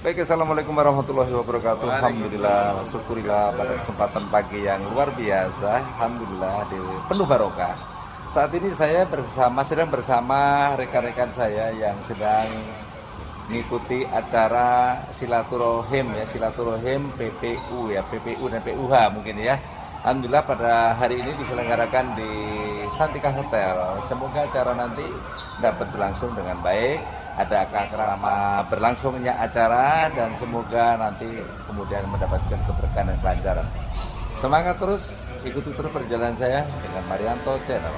Baik, assalamualaikum warahmatullahi wabarakatuh. Alhamdulillah, syukurillah pada kesempatan pagi yang luar biasa. Alhamdulillah, penuh barokah. Saat ini saya sedang bersama rekan-rekan saya yang sedang mengikuti acara silaturahim PPU dan PUH mungkin ya. Alhamdulillah pada hari ini diselenggarakan di Santika Hotel. Semoga acara nanti dapat berlangsung dengan baik, ada keakraman berlangsungnya acara, dan semoga nanti kemudian mendapatkan keberkahan dan kelancaran. Semangat terus, ikuti terus perjalanan saya dengan Marianto Channel.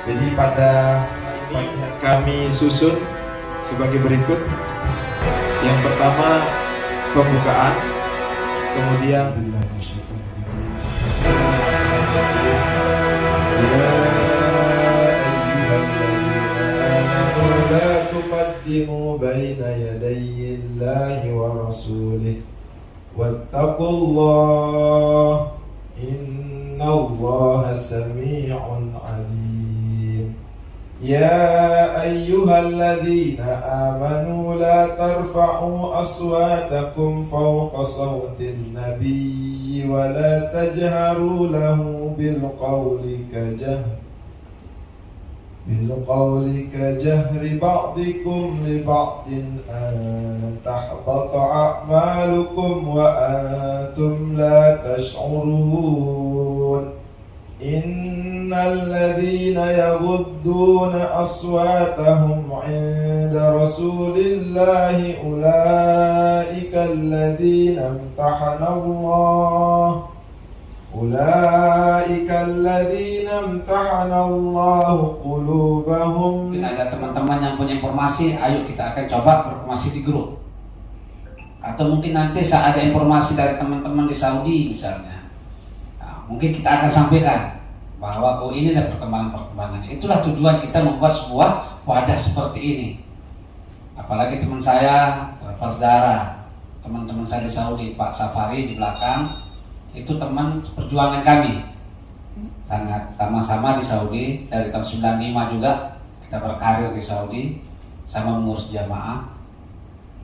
Jadi pada hari ini kami susun sebagai berikut. Yang pertama pembukaan, kemudian ya ayyuhalladzina amanu la tuqaddimu baina yadayillahi wa rasulih wattaqullah innallaha sami'un alim. يا أيها الذين آمنوا لا ترفعوا أصواتكم فوق صوت النبي ولا تجهروا له بالقول كجهر بعضكم لبعض أن تحبط أعمالكم وأنتم لا تشعرون إن الذين يغضون أصواتهم عند رسول الله أولئك الذين امتحن الله قلوبهم. Mungkin ada teman-teman yang punya informasi, ayo kita akan coba berinformasi di grup. Atau mungkin nanti saat ada informasi dari teman-teman di Saudi misalnya, mungkin kita akan sampaikan bahwa inilah perkembangan-perkembangannya. Itulah tujuan kita membuat sebuah wadah seperti ini. Apalagi teman saya, saudara, teman-teman saya di Saudi, Pak Safari di belakang, itu teman perjuangan kami. Sangat sama-sama di Saudi dari tahun 95 juga kita berkarir di Saudi, sama mengurus jamaah.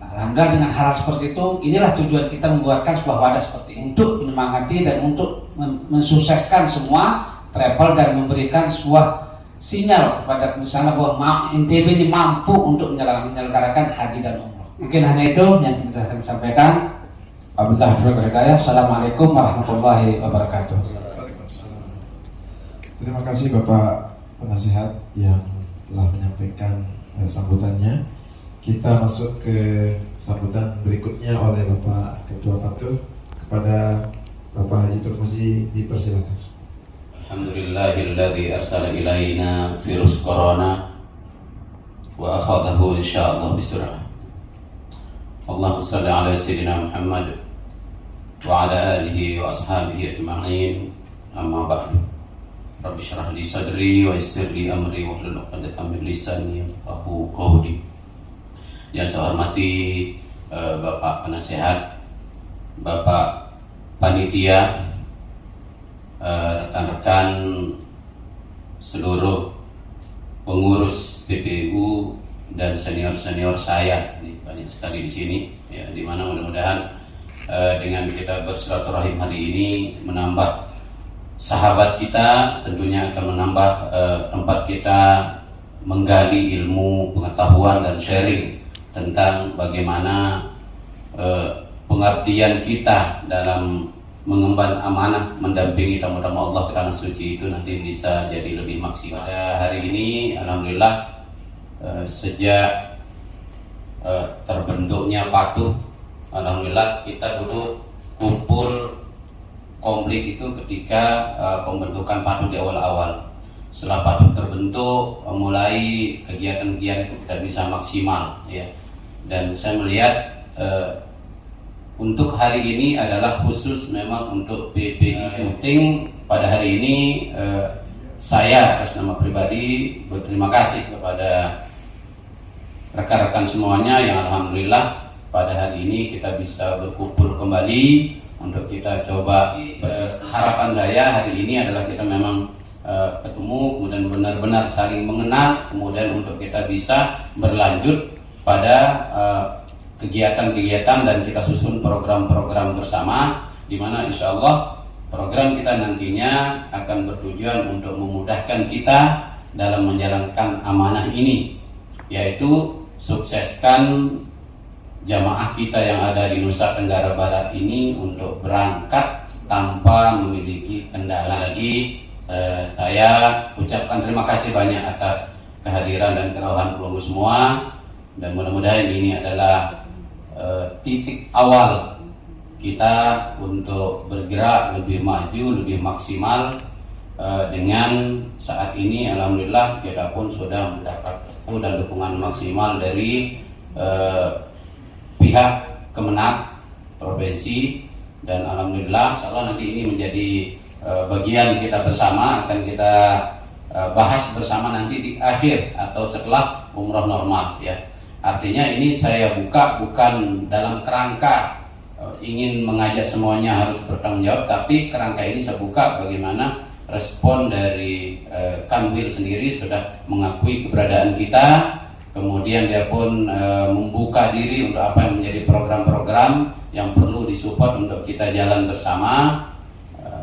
Alhamdulillah dengan hal seperti itu, inilah tujuan kita membuatkan sebuah wadah seperti ini, untuk menyemangati dan untuk mensukseskan semua travel dan memberikan sebuah sinyal kepada misalnya bahwa NTB ini mampu untuk menyelenggarakan haji dan umroh. Mungkin hanya itu yang kita akan sampaikan. Assalamualaikum warahmatullahi wabarakatuh. Terima kasih Bapak Penasihat yang telah menyampaikan sambutannya. Kita masuk ke sambutan berikutnya oleh Bapak Ketua Patul. Kepada Bapak Haji Turmuzi dipersilakan. Alhamdulillahilladzi arsala ilaina virus corona wa akhadahu insyaallah bisur'ah. Allahumma shalli ala sayyidina Muhammad wa ala alihi wa ashabihi ajma'in. Amma ba'du. Rabbi shrah li sadri wa yassir li amri wa hlul 'uqdatam min lisani yafqahu qawli. Yang saya hormati Bapak Penasehat, Bapak Panitia, rekan-rekan seluruh pengurus PPU dan senior-senior saya, banyak sekali di sini, ya, di mana mudah-mudahan dengan kita bersilaturahim hari ini menambah sahabat kita, tentunya akan menambah tempat kita menggali ilmu, pengetahuan dan sharing tentang bagaimana pengabdian kita dalam mengemban amanah mendampingi tamu-tamu Allah ke tanah suci itu nanti bisa jadi lebih maksimal. Hari ini alhamdulillah sejak terbentuknya Patuh, alhamdulillah kita dulu kumpul komplit itu ketika pembentukan Patuh di awal-awal. Setelah Patuh terbentuk, mulai kegiatan-kegiatan itu tidak bisa maksimal, ya. Dan saya melihat untuk hari ini adalah khusus memang untuk PPI penting. Pada hari ini saya atas nama pribadi berterima kasih kepada rekan-rekan semuanya yang alhamdulillah pada hari ini kita bisa berkumpul kembali untuk kita coba. Harapan saya hari ini adalah kita memang ketemu, kemudian benar-benar saling mengenal, kemudian untuk kita bisa berlanjut pada kegiatan-kegiatan dan kita susun program-program bersama, di mana insya Allah program kita nantinya akan bertujuan untuk memudahkan kita dalam menjalankan amanah ini, yaitu sukseskan jamaah kita yang ada di Nusa Tenggara Barat ini untuk berangkat tanpa memiliki kendala lagi. Saya ucapkan terima kasih banyak atas kehadiran dan kerawahan keluarga semua, dan mudah-mudahan ini adalah titik awal kita untuk bergerak lebih maju, lebih maksimal. Dengan saat ini alhamdulillah kita pun sudah mendapat dan dukungan maksimal dari pihak Kemenag provinsi, dan alhamdulillah insyaallah nanti ini menjadi bagian kita bersama, akan kita bahas bersama nanti di akhir atau setelah umroh normal, ya. Artinya ini saya buka bukan dalam kerangka ingin mengajak semuanya harus bertanggung jawab, tapi kerangka ini saya buka bagaimana respon dari Kanwil sendiri sudah mengakui keberadaan kita, kemudian dia pun membuka diri untuk apa yang menjadi program-program yang perlu disupport untuk kita jalan bersama.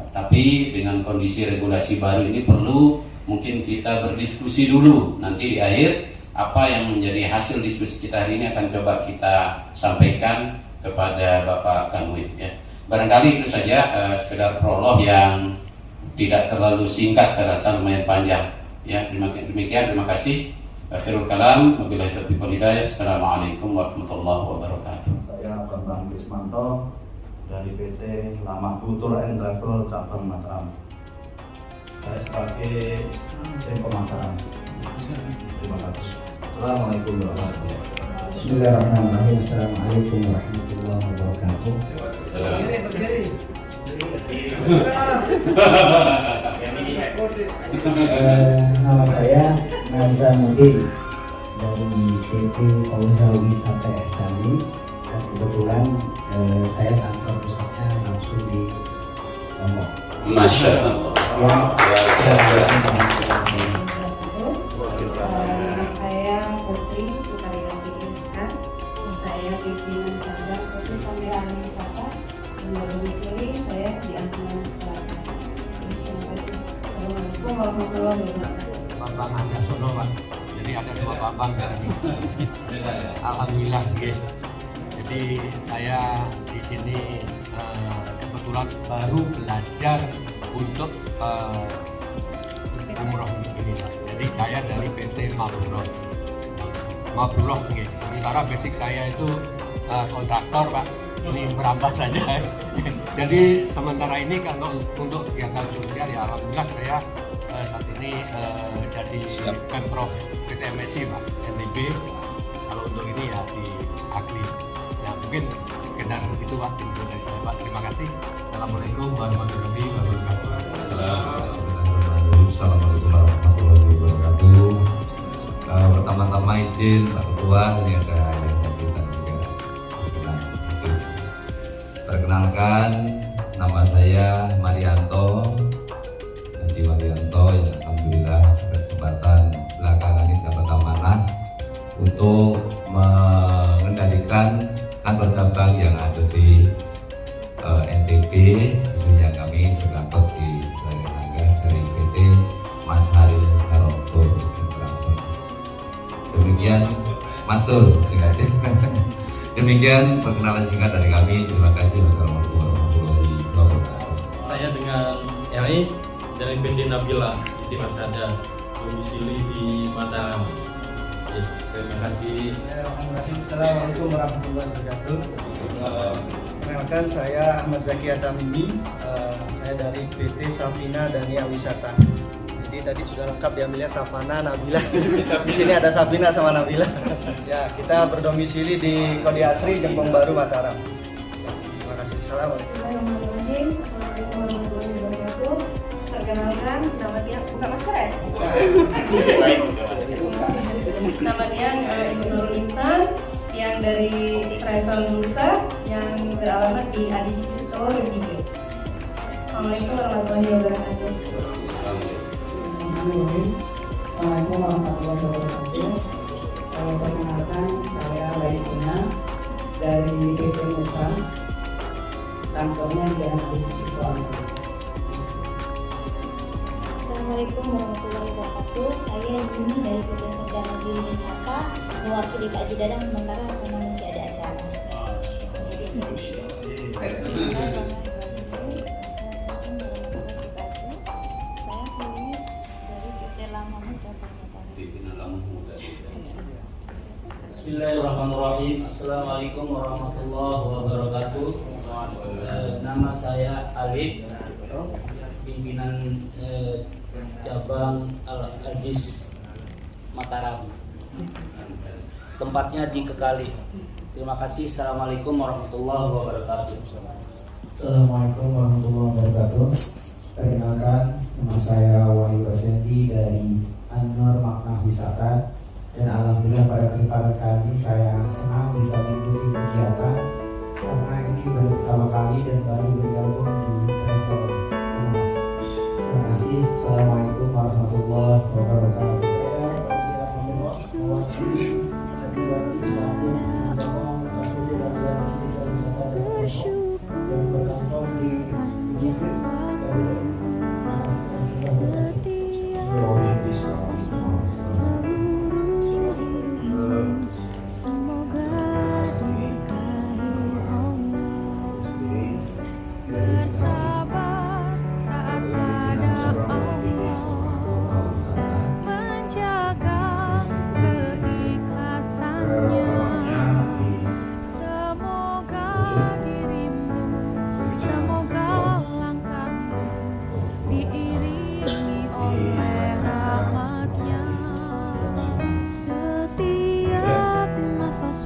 Tapi dengan kondisi regulasi baru ini perlu mungkin kita berdiskusi dulu, nanti di akhir apa yang menjadi hasil diskusi kita hari ini akan coba kita sampaikan kepada Bapak Kanwil, ya. Barangkali itu saja sekedar prolog yang tidak terlalu singkat, saya rasa lumayan panjang, ya. Demikian, terima kasih. Akhirul kalam, wabillahi taufiq wal hidayah. Assalamualaikum warahmatullahi wabarakatuh. Saya Bambang Krismanto dari PT Lamahu Tour and Travel cabang Mataram. Saya sebagai tim pemasaran. Terima kasih. Assalamualaikum warahmatullahi wabarakatuh. Bismillahirrahmanirrahim. Assalamualaikum warahmatullahi wabarakatuh. Nama saya Nazamuddin dari PT Fauza Wisata Esali. Dan kebetulan saya kantor pusatnya langsung di Lombok. Masya Allah. Saya Putri Sukaryati Inskan. Saya pimpinan cabang Putri Samirani Wisata. Domisili saya di Angkulan Selatan. Terima kasih. Assalamualaikum warahmatullahi wabarakatuh. Bambang Andasono, Pak. Jadi ada dua Bambang kan. Alhamdulillah, gitu. Jadi saya di sini kebetulan baru belajar untuk umroh ini, Pak. Jadi saya dari PT Mabrurah, gitu. Sementara basic saya itu kontraktor, Pak. Ini merambah saja. Jadi sementara ini kalau untuk kegiatan sosial, ya alhamdulillah saya saat ini jadi Pemprov PT MSI, Pak, NTB. Kalau untuk ini ya di Agli. Ya mungkin sekedar itu, Pak, info dari saya, Pak. Terima kasih. Assalamualaikum warahmatullahi wabarakatuh. Assalamualaikum warahmatullahi wabarakatuh. Pertama-tama izin Pak Ketua, ini ada yang kita juga perkenalkan, nama saya Marianto, Haji Marianto, yang alhamdulillah kesempatan belakangan ini dapat amanah untuk mengendalikan kantor cabang yang ada di NTB, khususnya kami sekantor di Tangga dari PT Mas Haril Haroto. Demikian masuk singkatnya. Demikian perkenalan singkat dari kami. Terima kasih. Wassalamualaikum warahmatullahi wabarakatuh. Saya dengan RI dari PT Nabila Inti Masada, domisili di Mataram. Ya, terima kasih. Assalamualaikum warahmatullahi wabarakatuh. Perkenalkan, saya Ahmad Zaki Atamimi. Saya dari PT Safina Dania Wisata. Jadi tadi sudah lengkap diambilnya Safana, Nabila. Di sini ada Safina sama Nabila. Ya, kita berdomisili di Kodi Asri, Jempong Baru, Mataram. Terima kasih. Assalamualaikum. Bismillahirrahmanirrahim. Assalamualaikum warahmatullahi wabarakatuh. Perkenalkan, nama dia buka masker ya? Nama dia Ibu Nurul Insan, yang dari Travel Bursa, yang beralamat di Adi Cipto, Review. Assalamualaikum warahmatullahi wabarakatuh. Assalamualaikum warahmatullahi wabarakatuh. Perkenalkan, saya Laifina dari PP Musa, kantornya di Adi Cipto. Assalamualaikum warahmatullahi wabarakatuh. Saya Yuni dari PT Sarjana Giri Wisata, mewakili Pak Haji Dadang sementara karena masih ada acara. Saya Sulis dari PT Lamongan Cabang Mataram. Bismillahirrahmanirrahim. Assalamualaikum warahmatullahi wabarakatuh. Nama saya Alif, pimpinan cabang Al-Aziz Mataram. Tempatnya di Kekali. Terima kasih. Assalamualaikum warahmatullahi wabarakatuh. Assalamualaikum warahmatullahi wabarakatuh. Perkenalkan, nama saya Wahyu Effendi dari An-Nur Makna Wisata. Dan alhamdulillah pada kesempatan kali ini saya senang bisa mengikuti kegiatan karena ini baru pertama kali dan baru bergabung di travel. Terima kasih. Assalamualaikum warahmatullahi wabarakatuh.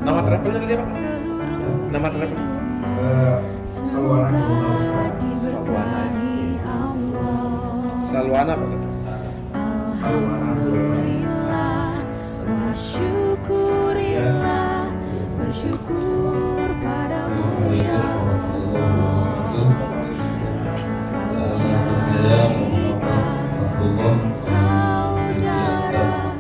Nama travelnya tadi apa? Nama travel? Salwana apa? Syukurillah, bersyukur padamu ya Allah. Kau jadikan saudara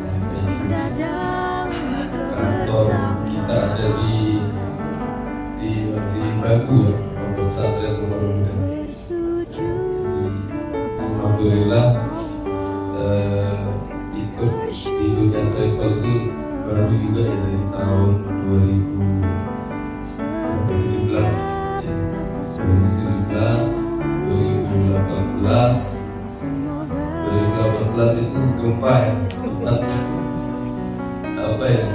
indah dalam kebersamaan. Kita ada di Bagus untuk pesantren Muda. Alhamdulillah ikut di dunia travel itu baru juga dari tahun 2017 itu gempa ya, apa ya,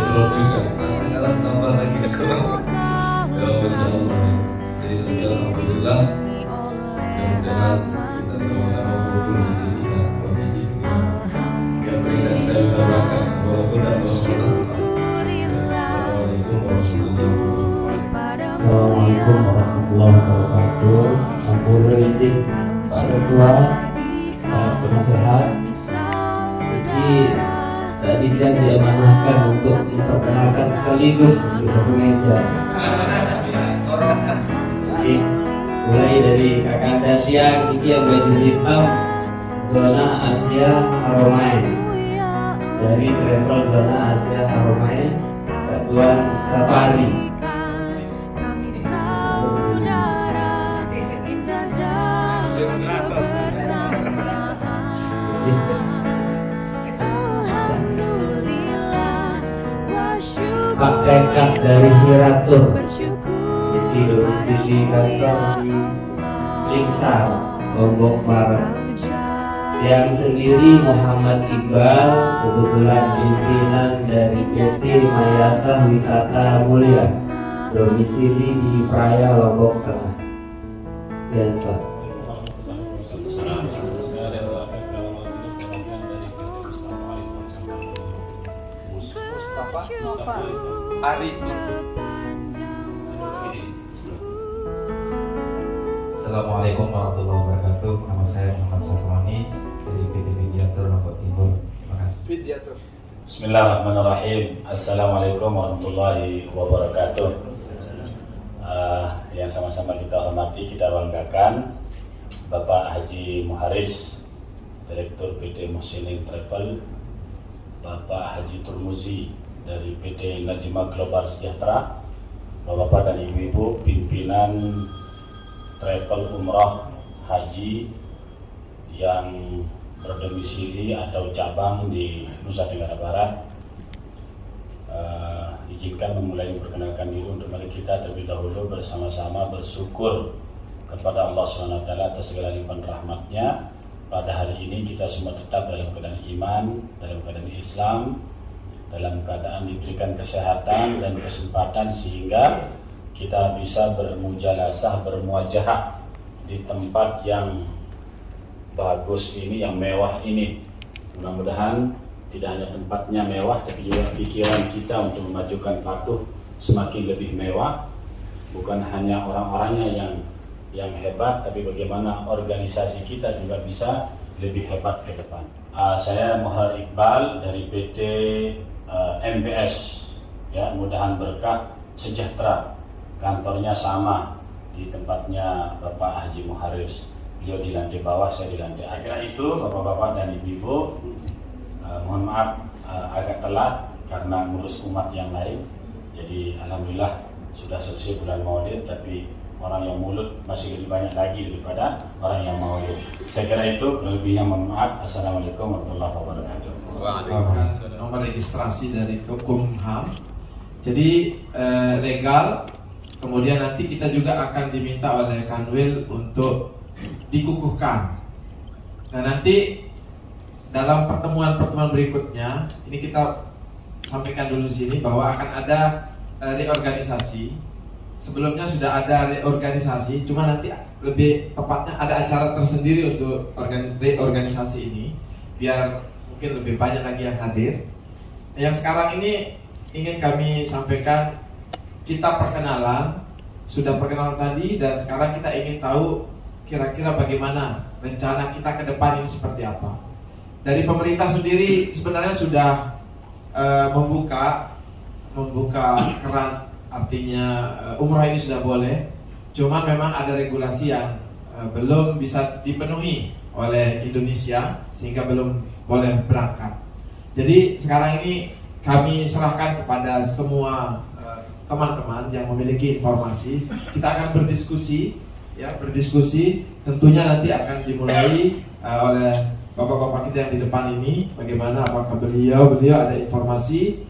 drop juga. Sekarang tambah lagi sekarang. Ya Allah. Jadi alhamdulillah. Mudah-mudahan kita sama-sama berkumpul di sini dan kondisi juga yang berikan kita berkah walaupun tak Assalamualaikum warahmatullahi wabarakatuh. Ampun izin Pak Ketua, Pak Penasehat. Jadi tadi dia diamanahkan untuk memperkenalkan sekaligus di satu meja. Jadi mulai dari Kakanda Siang, Kiki yang baju hitam, zona Asia Haromain. dari travel zona Asia Haramain, Kak Tuan Sapari. Pak Tekad dari Hiratur, jadi domisili kantor di Lingsar, Lombok Barat. Yang sendiri Muhammad Iqbal, kebetulan pimpinan dari PT Mayasa Wisata Mulia, domisili di Praia, Lombok Tengah. Sekian Pak. Assalamualaikum warahmatullahi wabarakatuh. Nama saya Muhammad Satroni dari PT Mediator Lombok Timur. Terima kasih. Bismillahirrahmanirrahim. Assalamualaikum warahmatullahi wabarakatuh. Yang sama-sama kita hormati, kita banggakan Bapak Haji Muharis, Direktur PT Muslim Travel, Bapak Haji Turmuzi dari PT Najma Global Sejahtera, Bapak-bapak dan ibu-ibu pimpinan travel umrah haji yang berdomisili atau cabang di Nusa Tenggara Barat. Izinkan memulai memperkenalkan diri untuk mari kita terlebih dahulu bersama-sama bersyukur kepada Allah SWT atas segala limpahan rahmatnya. Pada hari ini kita semua tetap dalam keadaan iman, dalam keadaan Islam, dalam keadaan diberikan kesehatan dan kesempatan sehingga kita bisa bermujalasah, bermuajahah di tempat yang bagus ini, yang mewah ini. Mudah-mudahan tidak hanya tempatnya mewah, tapi juga pikiran kita untuk memajukan patuh semakin lebih mewah. Bukan hanya orang-orangnya yang hebat, tapi bagaimana organisasi kita juga bisa lebih hebat ke depan. Saya Muhammad Iqbal dari PT MBS, ya, mudahan berkah sejahtera. Kantornya sama di tempatnya Bapak Haji Muharis. Beliau di lantai bawah, saya di lantai atas. Akhirnya itu bapak-bapak dan ibu-ibu, mohon maaf agak telat karena ngurus umat yang lain. Jadi alhamdulillah sudah selesai bulan Maulid, tapi orang yang mulut masih lebih banyak lagi daripada orang yang Maulid. Saya kira itu, lebihnya mohon maaf. Assalamualaikum warahmatullahi wabarakatuh. Nomor registrasi dari Hukum-HAM. Jadi legal. Kemudian nanti kita juga akan diminta oleh Kanwil untuk dikukuhkan. Nah nanti dalam pertemuan-pertemuan berikutnya ini kita sampaikan dulu di sini bahwa akan ada reorganisasi. Sebelumnya sudah ada reorganisasi, cuma nanti lebih tepatnya ada acara tersendiri untuk reorganisasi ini, biar mungkin lebih banyak lagi yang hadir. Yang sekarang ini ingin kami sampaikan, kita perkenalan, sudah perkenalan tadi, dan sekarang kita ingin tahu kira-kira bagaimana rencana kita ke depan ini seperti apa. Dari pemerintah sendiri sebenarnya sudah membuka keran, artinya umroh ini sudah boleh, cuman memang ada regulasi yang belum bisa dipenuhi oleh Indonesia sehingga belum boleh berangkat. Jadi sekarang ini kami serahkan kepada semua teman-teman yang memiliki informasi. Kita akan berdiskusi, ya, tentunya nanti akan dimulai oleh bapak-bapak kita yang di depan ini, bagaimana apakah beliau ada informasi.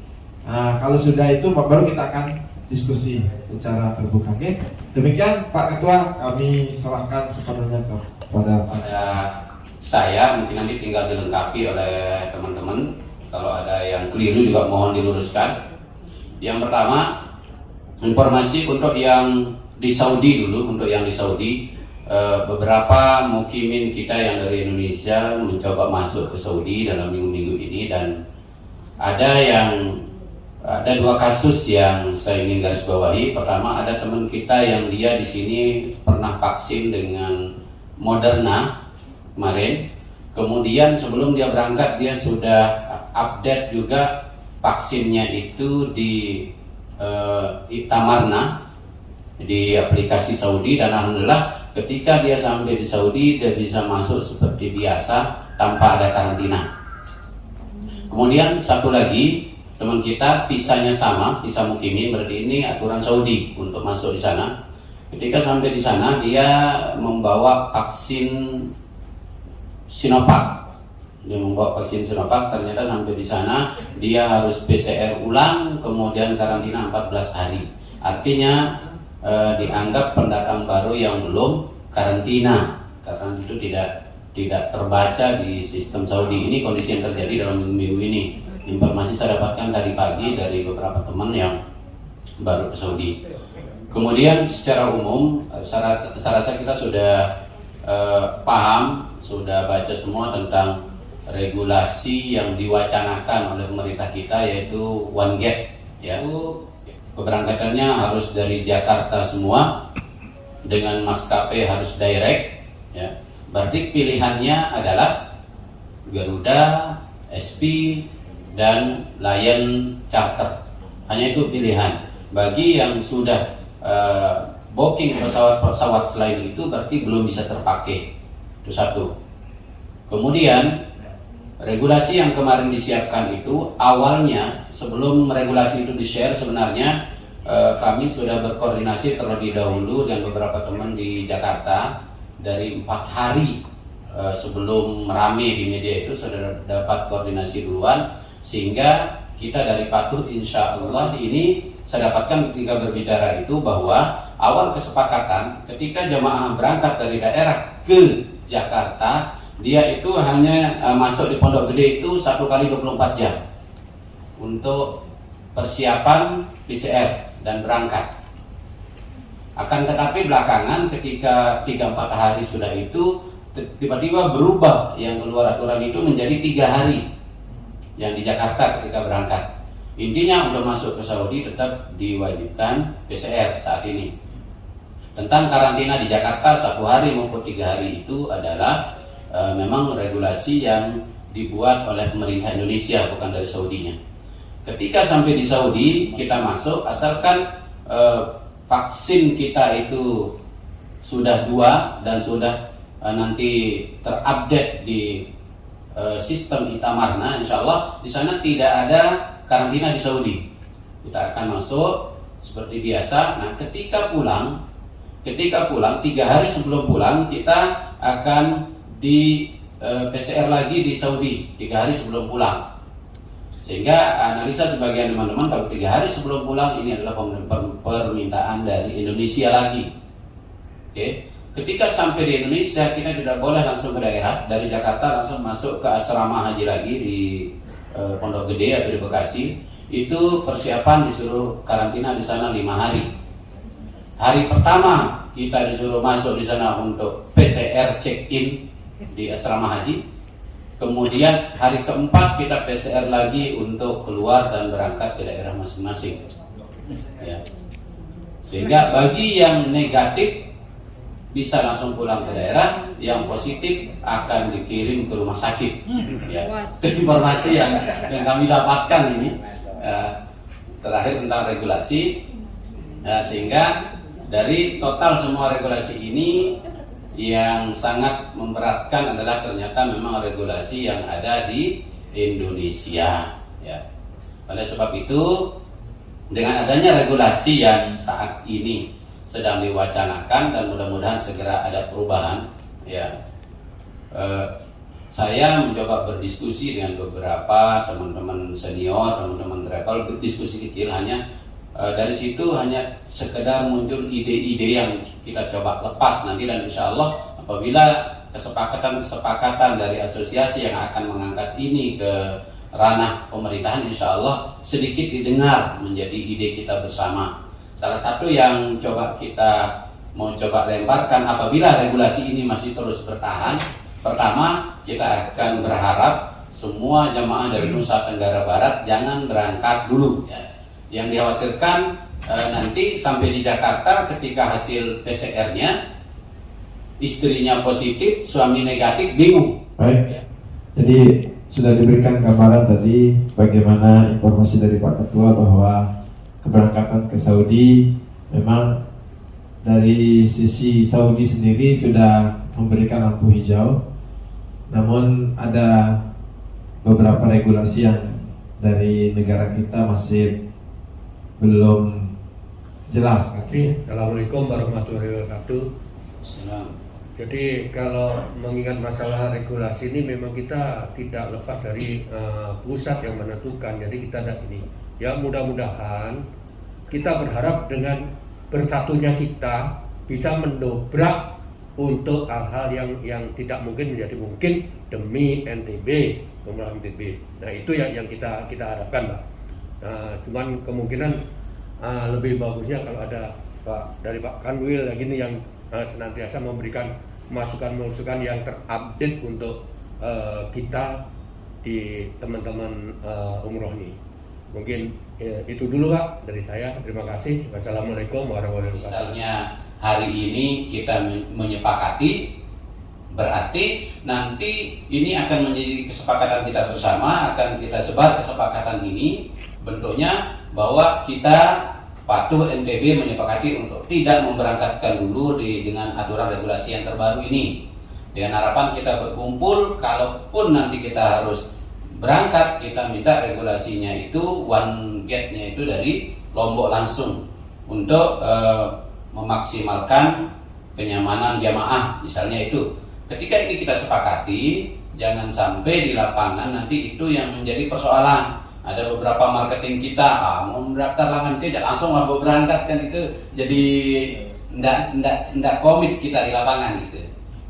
Nah, kalau sudah itu baru kita akan diskusi secara terbuka. Oke? Demikian Pak Ketua, kami serahkan sepenuhnya kepada saya. Mungkin nanti tinggal dilengkapi oleh teman-teman. Kalau ada yang keliru juga mohon diluruskan. Yang pertama, informasi untuk yang di Saudi dulu. Untuk yang di Saudi, beberapa mukimin kita yang dari Indonesia mencoba masuk ke Saudi dalam minggu-minggu ini, dan ada dua kasus yang saya ingin garis bawahi. Pertama, ada teman kita yang dia di sini pernah vaksin dengan Moderna kemarin. Kemudian sebelum dia berangkat dia sudah update juga vaksinnya itu di Tamarna, di aplikasi Saudi, dan alhamdulillah ketika dia sampai di Saudi dia bisa masuk seperti biasa tanpa ada karantina. Kemudian satu lagi teman kita visanya sama, visa mukimin, berarti ini aturan Saudi untuk masuk di sana. Ketika sampai di sana dia membawa vaksin Sinovac. Dia membawa vaksin Sinovac, ternyata sampai di sana dia harus PCR ulang, kemudian karantina 14 hari. Artinya dianggap pendatang baru yang belum karantina, karena itu tidak terbaca di sistem Saudi. Ini kondisi yang terjadi dalam minggu ini. Informasi saya dapatkan dari pagi dari beberapa teman yang baru ke Saudi. Kemudian secara umum, saya rasa kita sudah paham, sudah baca semua tentang regulasi yang diwacanakan oleh pemerintah kita, yaitu One Gate. Ya, keberangkatannya harus dari Jakarta semua, dengan maskapai harus direct. Ya, berarti pilihannya adalah Garuda, SP, dan Lion Charter. Hanya itu pilihan. Bagi yang sudah booking pesawat selain itu berarti belum bisa terpakai. Itu satu. Kemudian regulasi yang kemarin disiapkan itu awalnya sebelum regulasi itu di-share sebenarnya kami sudah berkoordinasi terlebih dahulu dengan beberapa teman di Jakarta. Dari 4 hari sebelum rame di media itu sudah dapat koordinasi duluan, sehingga kita dari Patuh insya Allah ini saya dapatkan ketika berbicara itu bahwa awal kesepakatan ketika jamaah berangkat dari daerah ke Jakarta, dia itu hanya masuk di Pondok Gede itu 1 kali 24 jam untuk persiapan PCR dan berangkat. Akan tetapi belakangan ketika 3-4 hari sudah itu tiba-tiba berubah, yang keluar aturan itu menjadi 3 hari yang di Jakarta ketika berangkat. Intinya udah masuk ke Saudi tetap diwajibkan PCR saat ini. Tentang karantina di Jakarta 1 hari maupun 3 hari itu adalah memang regulasi yang dibuat oleh pemerintah Indonesia, bukan dari Saudinya. Ketika sampai di Saudi kita masuk, asalkan vaksin kita itu sudah 2 dan sudah nanti terupdate di sistem Itamarna, insya Allah di sana tidak ada karantina di Saudi. Kita akan masuk seperti biasa. Nah, ketika pulang 3 hari sebelum pulang kita akan di PCR lagi di Saudi 3 hari sebelum pulang. Sehingga analisa sebagian teman-teman kalau 3 hari sebelum pulang ini adalah permintaan dari Indonesia lagi. Oke. Ketika sampai di Indonesia kita tidak boleh langsung ke daerah, dari Jakarta langsung masuk ke asrama haji lagi di Pondok Gede atau di Bekasi. Itu persiapan disuruh karantina di sana 5 hari. Hari pertama kita disuruh masuk di sana untuk PCR check-in di asrama haji. Kemudian hari keempat kita PCR lagi untuk keluar dan berangkat ke daerah masing-masing. Ya. Sehingga bagi yang negatif bisa langsung pulang ke daerah, yang positif akan dikirim ke rumah sakit. Ya. Informasi yang kami dapatkan ini terakhir tentang regulasi, sehingga dari total semua regulasi ini yang sangat memberatkan adalah ternyata memang regulasi yang ada di Indonesia. Ya. Oleh sebab itu, dengan adanya regulasi yang saat ini sedang diwacanakan dan mudah-mudahan segera ada perubahan, ya, saya mencoba berdiskusi dengan beberapa teman-teman senior, teman-teman travel, berdiskusi kecil, hanya dari situ hanya sekedar muncul ide-ide yang kita coba lepas nanti, dan insya Allah apabila kesepakatan dari asosiasi yang akan mengangkat ini ke ranah pemerintahan, insya Allah sedikit didengar menjadi ide kita bersama. Salah satu yang kita mau coba lemparkan apabila regulasi ini masih terus bertahan, pertama kita akan berharap semua jamaah dari Nusa Tenggara Barat jangan berangkat dulu. Ya. Yang dikhawatirkan nanti sampai di Jakarta ketika hasil PCR-nya istrinya positif, suami negatif, bingung. Baik. Ya. Jadi sudah diberikan gambaran tadi bagaimana informasi dari Pak Ketua bahwa keberangkatan ke Saudi memang dari sisi Saudi sendiri sudah memberikan lampu hijau, namun ada beberapa regulasi yang dari negara kita masih belum jelas kan? Assalamualaikum warahmatullahi wabarakatuh. Jadi kalau mengingat masalah regulasi ini memang kita tidak lepas dari pusat yang menentukan. Jadi kita ada ini. Ya mudah-mudahan kita berharap dengan bersatunya kita bisa mendobrak untuk hal-hal yang tidak mungkin menjadi mungkin demi NTB, Umroh NTB. Nah itu yang kita harapkan, Pak. Nah, cuman kemungkinan lebih bagusnya kalau ada dari Pak Kanwil gini yang senantiasa memberikan masukan-masukan yang terupdate untuk kita di teman-teman umroh ini. Mungkin itu dulu Pak dari saya. Terima kasih. Wassalamualaikum warahmatullahi wabarakatuh. Misalnya hari ini kita menyepakati, berarti nanti ini akan menjadi kesepakatan kita bersama, akan kita sebar kesepakatan ini bentuknya bahwa kita patuh NTB menyepakati untuk tidak memberangkatkan dulu dengan aturan regulasi yang terbaru ini. Dengan harapan kita berkumpul, kalaupun nanti kita harus berangkat, kita minta regulasinya itu one gate-nya itu dari Lombok langsung untuk memaksimalkan kenyamanan jamaah, misalnya itu. Ketika ini kita sepakati, jangan sampai di lapangan nanti itu yang menjadi persoalan. Ada beberapa marketing kita, mau mendaftar lapangan kerja langsung mau berangkat kan, itu jadi ndak komit kita di lapangan gitu.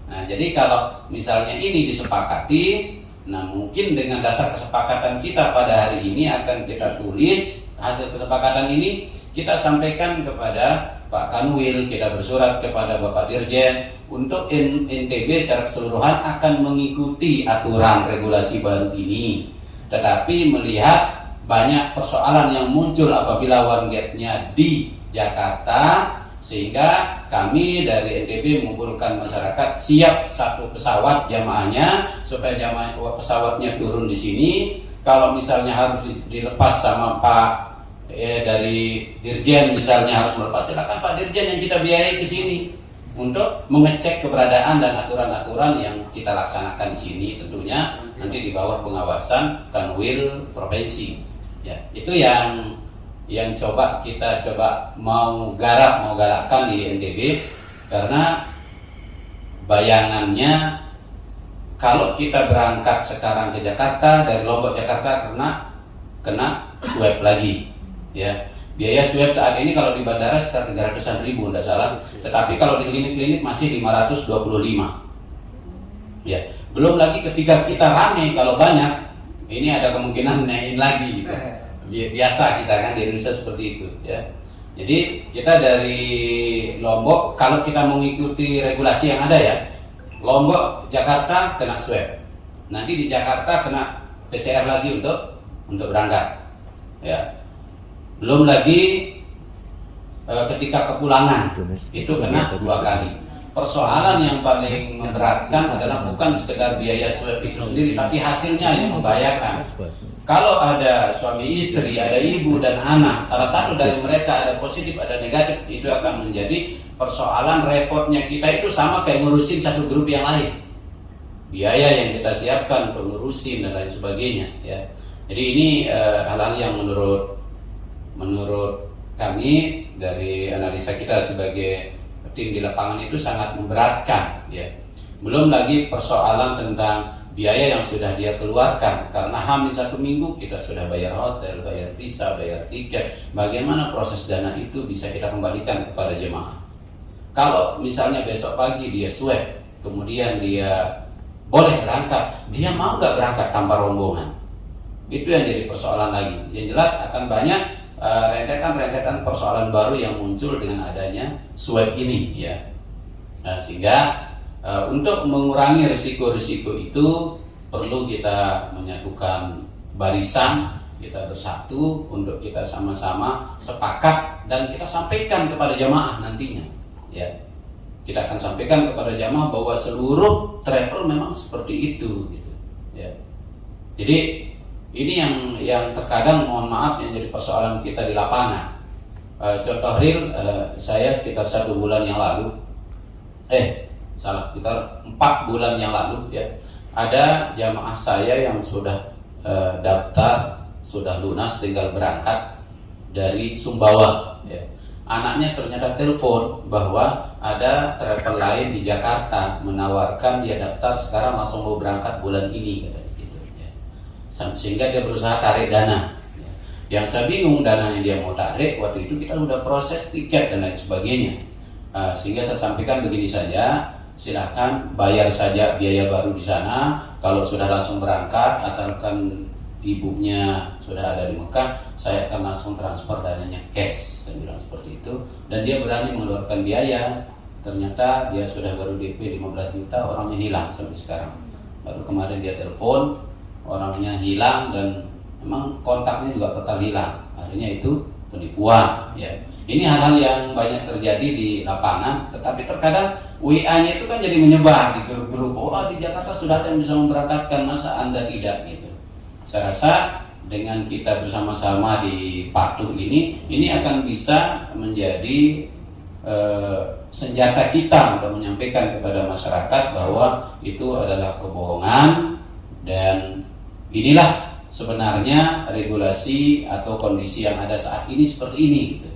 Nah jadi kalau misalnya ini disepakati, nah mungkin dengan dasar kesepakatan kita pada hari ini akan kita tulis hasil kesepakatan ini, kita sampaikan kepada Pak Kanwil, kita bersurat kepada Bapak Dirjen untuk NTB secara keseluruhan akan mengikuti aturan regulasi baru ini. Tetapi melihat banyak persoalan yang muncul apabila one gate-nya di Jakarta, sehingga kami dari NTB mengumpulkan masyarakat siap satu pesawat jamaahnya supaya jamaah pesawatnya turun di sini. Kalau misalnya harus dilepas sama Pak dari Dirjen misalnya harus melepas, silakan Pak Dirjen yang kita biayai ke sini untuk mengecek keberadaan dan aturan-aturan yang kita laksanakan di sini, tentunya nanti di bawah pengawasan Kanwil Provinsi. Ya, itu yang kita coba mau galakkan di NTB, karena bayangannya kalau kita berangkat sekarang ke Jakarta dari Lombok Jakarta kena swab lagi. Ya, biaya swab saat ini kalau di bandara sekitar 300-an ribu, tidak salah. Tetapi kalau di klinik-klinik masih 525. Ya, belum lagi ketika kita rame, kalau banyak, ini ada kemungkinan naikin lagi. Gitu. Biasa kita kan di Indonesia seperti itu. Ya, jadi kita dari Lombok, kalau kita mengikuti regulasi yang ada ya, Lombok Jakarta kena swab, nanti di Jakarta kena PCR lagi untuk berangkat. Ya. Belum lagi ketika kepulangan itu kena 2 kali. Persoalan yang paling memberatkan adalah bukan sekedar biaya swab itu sendiri, tapi hasilnya yang membahayakan. Kalau ada suami istri, ada ibu dan anak, salah satu dari mereka ada positif, ada negatif, itu akan menjadi persoalan. Repotnya kita itu sama kayak ngurusin satu grup yang lain. Biaya yang kita siapkan, pengurusin dan lain sebagainya. Ya. Jadi ini hal-hal yang menurut kami dari analisa kita sebagai tim di lapangan itu sangat memberatkan, ya. Belum lagi persoalan tentang biaya yang sudah dia keluarkan, karena hamil 1 minggu kita sudah bayar hotel, bayar visa, bayar tiket. Bagaimana proses dana itu bisa kita kembalikan kepada jemaah? Kalau misalnya besok pagi dia swab, kemudian dia boleh berangkat, dia mau nggak berangkat tanpa rombongan? Itu yang jadi persoalan lagi. Yang jelas akan banyak rentetan persoalan baru yang muncul dengan adanya swab ini, ya. Nah, sehingga untuk mengurangi risiko-risiko itu perlu kita menyatukan barisan, kita bersatu untuk kita sama-sama sepakat dan kita sampaikan kepada jamaah nantinya, ya. Kita akan sampaikan kepada jamaah bahwa seluruh travel memang seperti itu, gitu, ya. Jadi ini yang terkadang mohon maaf yang jadi persoalan kita di lapangan. Contoh real, saya sekitar 1 bulan yang lalu, sekitar 4 bulan yang lalu, ya, ada jamaah saya yang sudah daftar sudah lunas, tinggal berangkat dari Sumbawa. Ya. Anaknya ternyata telepon bahwa ada travel lain di Jakarta menawarkan dia daftar sekarang langsung mau berangkat bulan ini, gitu. Ya. Sehingga dia berusaha tarik dana. Ya. Yang saya bingung, dana yang dia mau tarik waktu itu kita udah proses tiket dan lain sebagainya. Sehingga saya sampaikan begini saja, silakan bayar saja biaya baru di sana. Kalau sudah langsung berangkat, asalkan ibunya sudah ada di Mekah, saya akan langsung transfer dananya cash. Saya bilang seperti itu, dan dia berani mengeluarkan biaya. Ternyata dia sudah baru DP 15 juta, orangnya hilang sampai sekarang. Baru kemarin dia telepon, orangnya hilang dan memang kontaknya juga total hilang. Akhirnya itu penipuan. Ya, ini hal-hal yang banyak terjadi di lapangan. Tetapi terkadang WA-nya itu kan jadi menyebar di grup-grup. Oh, di Jakarta sudah ada yang bisa memberangkatkan, masa Anda tidak, gitu. Saya rasa dengan kita bersama-sama di Patuh ini akan bisa menjadi senjata kita untuk menyampaikan kepada masyarakat bahwa itu adalah kebohongan, dan inilah sebenarnya regulasi atau kondisi yang ada saat ini seperti ini, gitu.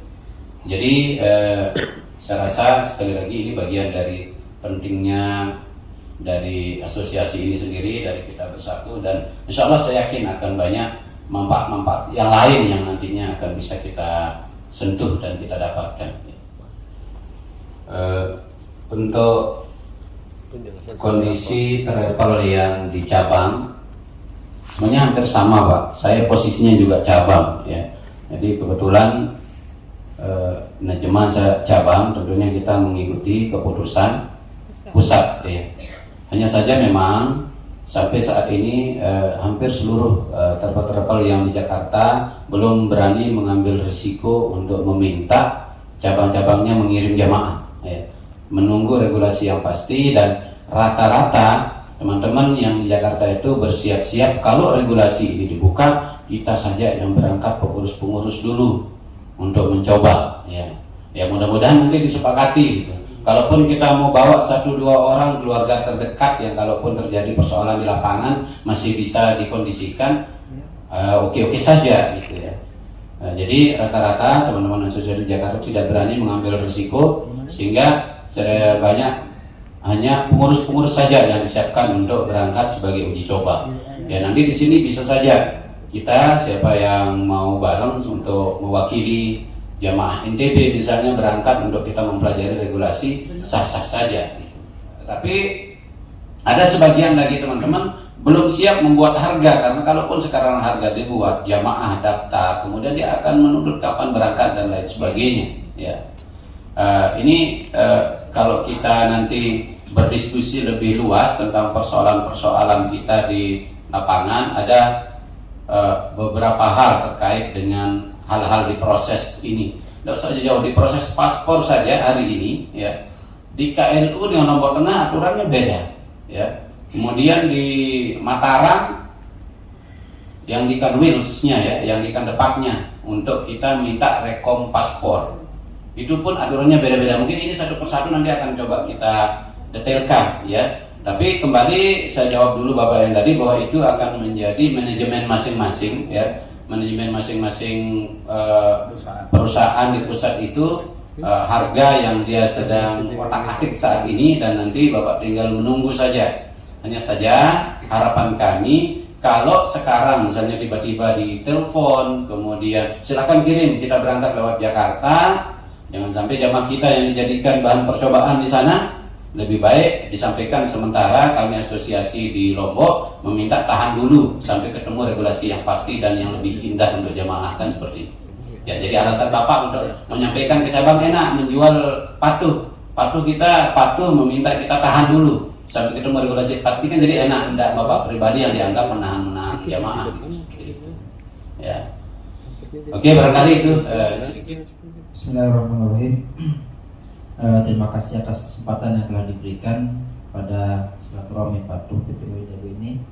Jadi saya rasa sekali lagi ini bagian dari pentingnya dari asosiasi ini sendiri, dari kita bersatu, dan insya Allah saya yakin akan banyak manfaat-manfaat yang lain yang nantinya akan bisa kita sentuh dan kita dapatkan. Untuk kondisi travel yang di cabang semuanya hampir sama, Pak. Saya posisinya juga cabang, ya. Jadi kebetulan manajemen saya cabang, tentunya kita mengikuti keputusan pusat, ya. Hanya saja memang sampai saat ini hampir seluruh travel-travel yang di Jakarta belum berani mengambil risiko untuk meminta cabang-cabangnya mengirim jamaah, ya. Menunggu regulasi yang pasti, dan rata-rata teman-teman yang di Jakarta itu bersiap-siap kalau regulasi ini dibuka, kita saja yang berangkat pengurus-pengurus dulu untuk mencoba, ya. Ya mudah-mudahan nanti disepakati, gitu. Kalaupun kita mau bawa 1-2 orang keluarga terdekat yang kalaupun terjadi persoalan di lapangan masih bisa dikondisikan, oke-oke saja, gitu ya. Jadi rata-rata teman-teman asosiasi Jakarta tidak berani mengambil risiko, sehingga banyak hanya pengurus-pengurus saja yang disiapkan untuk berangkat sebagai uji coba. Ya nanti di sini bisa saja kita siapa yang mau bareng untuk mewakili jamaah NTB misalnya berangkat untuk kita mempelajari regulasi, sah-sah saja. Tapi ada sebagian lagi teman-teman belum siap membuat harga, karena kalaupun sekarang harga dibuat, jamaah daftar, kemudian dia akan menuntut kapan berangkat dan lain sebagainya. Ya, kalau kita nanti berdiskusi lebih luas tentang persoalan-persoalan kita di lapangan, ada beberapa hal terkait dengan hal-hal di proses ini. Tidak usah jauh, di proses paspor saja hari ini, ya, di KLU dengan nomor tengah aturannya beda, ya. Kemudian di Mataram yang di Kanwil khususnya, ya, yang di Kandepaknya untuk kita minta rekom paspor, itu pun aturannya beda-beda. Mungkin ini satu persatu nanti akan coba kita detailkan, ya. Tapi kembali saya jawab dulu Bapak yang tadi bahwa itu akan menjadi manajemen masing-masing, ya. Manajemen masing-masing perusahaan di pusat itu harga yang dia sedang otak-atik saat ini, dan nanti Bapak tinggal menunggu saja. Hanya saja harapan kami kalau sekarang misalnya tiba-tiba di telepon, kemudian silakan kirim kita berangkat lewat Jakarta, jangan sampai jamaah kita yang dijadikan bahan percobaan di sana. Lebih baik disampaikan sementara kami asosiasi di Lombok meminta tahan dulu sampai ketemu regulasi yang pasti dan yang lebih indah untuk jamaah, kan seperti itu. Ya, jadi alasan Bapak untuk menyampaikan ke cabang enak menjual patuh kita patuh meminta kita tahan dulu sampai ketemu regulasi pasti, kan jadi enak. Tidak Bapak pribadi yang dianggap menahan jamaah, gitu. Ya. Oke, barangkali itu Bismillahirrahmanirrahim. Terima kasih atas kesempatan yang telah diberikan pada silaturahmi Patuh PTW ini.